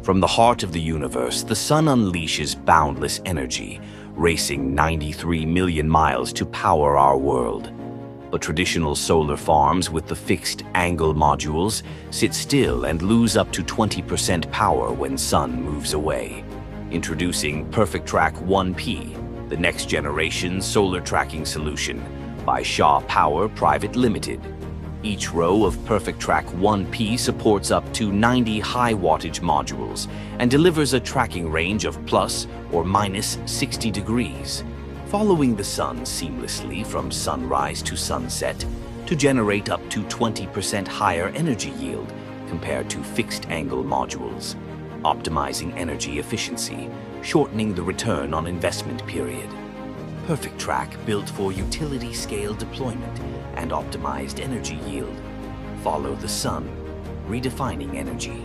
From the heart of the universe, the sun unleashes boundless energy, racing 93 million miles to power our world. But traditional solar farms with the fixed-angle modules sit still and lose up to 20% power when sun moves away. Introducing PerfectTrack 1P, the next-generation solar tracking solution by Shaw Power Private Limited. Each row of PerfectTrack 1P supports up to 90 high-wattage modules and delivers a tracking range of plus or minus 60 degrees, following the sun seamlessly from sunrise to sunset to generate up to 20% higher energy yield compared to fixed-angle modules, optimizing energy efficiency, shortening the return on investment period. PerfectTrack, built for utility-scale deployment and optimized energy yield. Follow the sun, redefining energy.